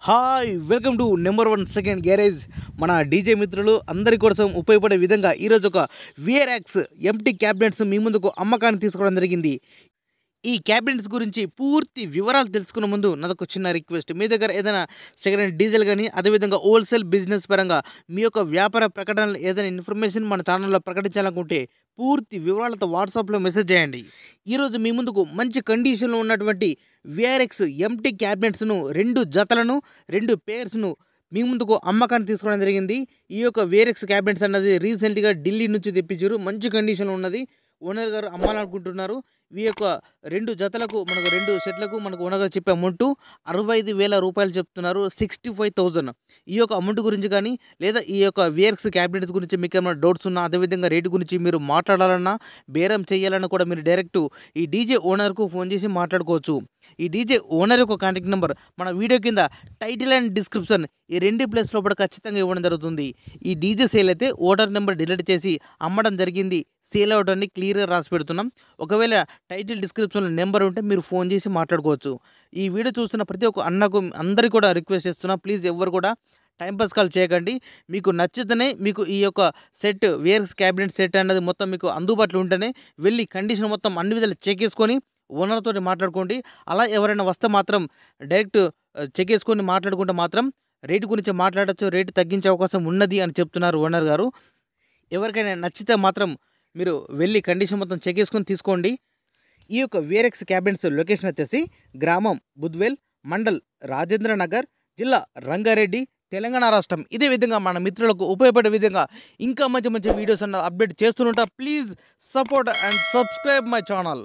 Hi welcome to number 1 second garage. మన DJ మిత్రులు అందరి కోసం ఉపయోగపడే విధంగా ఈరోజు ఒక విఆర్ఎక్స్ ఎంటీ క్యాబినెట్స్ మీ ముందుకు అమ్మకానికి తీసుకోవడం జరిగింది. ఈ క్యాబినెట్స్ గురించి పూర్తి వివరాలు తెలుసుకునే ముందు నాదొక చిన్న రిక్వెస్ట్. మీ దగ్గర ఏదైనా సెకండ్ హ్యాండ్ డీజిల్ కానీ అదేవిధంగా హోల్సేల్ బిజినెస్ పరంగా మీ యొక్క వ్యాపార ప్రకటనలు ఏదైనా ఇన్ఫర్మేషన్ మన ఛానల్లో ప్రకటించాలనుకుంటే పూర్తి వివరాలతో వాట్సాప్లో మెసేజ్ చేయండి. ఈరోజు మీ ముందుకు మంచి కండిషన్లో ఉన్నటువంటి విఆర్ఎక్స్ ఎంటీ క్యాబినెట్స్ను 2 జతలను 2 పేర్స్ను మీ ముందుకు అమ్మకాన్ని తీసుకోవడం జరిగింది. ఈ యొక్క విఆర్ఎక్స్ క్యాబినెట్స్ అన్నది రీసెంట్గా ఢిల్లీ నుంచి తెప్పించారు. మంచి కండిషన్లో ఉన్నది. ఓనర్ గారు అమ్మాలనుకుంటున్నారు. ఈ యొక్క 2 జతలకు మనకు 2 సెట్లకు మనకు ఓనర్ గారు చెప్పే అమౌంట్ 65,000 రూపాయలు చెప్తున్నారు. 65,000. ఈ యొక్క అమౌంట్ గురించి కానీ లేదా ఈ యొక్క విఆర్ఎక్స్ క్యాబినెట్స్ గురించి మీకు ఏమైనా డౌట్స్ ఉన్నా అదేవిధంగా రేటు గురించి మీరు మాట్లాడాలన్నా బేరం చేయాలన్నా కూడా మీరు డైరెక్ట్ ఈ డీజే ఓనర్కు ఫోన్ చేసి మాట్లాడుకోవచ్చు. ఈ డీజే ఓనర్ యొక్క కాంటాక్ట్ నెంబర్ మన వీడియో కింద టైటిల్ అండ్ డిస్క్రిప్షన్ ఈ 2 ప్లేస్ లోపల ఖచ్చితంగా ఇవ్వడం జరుగుతుంది. ఈ డీజే సేల్ అయితే ఓనర్ నెంబర్ డిలీట్ చేసి అమ్మడం జరిగింది. సేల్ అవుట్ అని క్లియర్గా రాసి పెడుతున్నాం. ఒకవేళ టైటిల్ డిస్క్రిప్షన్లో నెంబర్ ఉంటే మీరు ఫోన్ చేసి మాట్లాడుకోవచ్చు. ఈ వీడియో చూస్తున్న ప్రతి ఒక్క అన్నకు అందరికీ కూడా రిక్వెస్ట్ చేస్తున్నా, ప్లీజ్ ఎవ్వరు కూడా టైంపాస్ కాల్ చేయకండి. మీకు నచ్చితేనే మీకు ఈ యొక్క సెట్ విఆర్ఎక్స్ క్యాబినెట్ సెట్ అనేది మొత్తం మీకు అందుబాటులో ఉంటేనే వెళ్ళి కండిషన్ మొత్తం అన్ని విధాలు చెక్ చేసుకొని ఓనర్ తోటి మాట్లాడుకోండి. అలా ఎవరైనా వస్తే మాత్రం డైరెక్ట్ చెక్ చేసుకొని మాట్లాడుకుంటే మాత్రం రేటు గురించి మాట్లాడచ్చు, రేటు తగ్గించే అవకాశం ఉన్నది అని చెప్తున్నారు ఓనర్ గారు. ఎవరికైనా నచ్చితే మాత్రం మీరు వెళ్ళి కండిషన్ మొత్తం చెక్ చేసుకొని తీసుకోండి. ఈ యొక్క విఆర్ఎక్స్ క్యాబినెట్స్ లొకేషన్ వచ్చేసి గ్రామం బుద్వేల్, మండల్ రాజేంద్ర నగర్, జిల్లా రంగారెడ్డి, తెలంగాణ రాష్ట్రం. ఇదే విధంగా మన మిత్రులకు ఉపయోగపడే విధంగా ఇంకా మంచి మంచి వీడియోస్ అన్న అప్డేట్ చేస్తుంటా. Please support and subscribe my channel.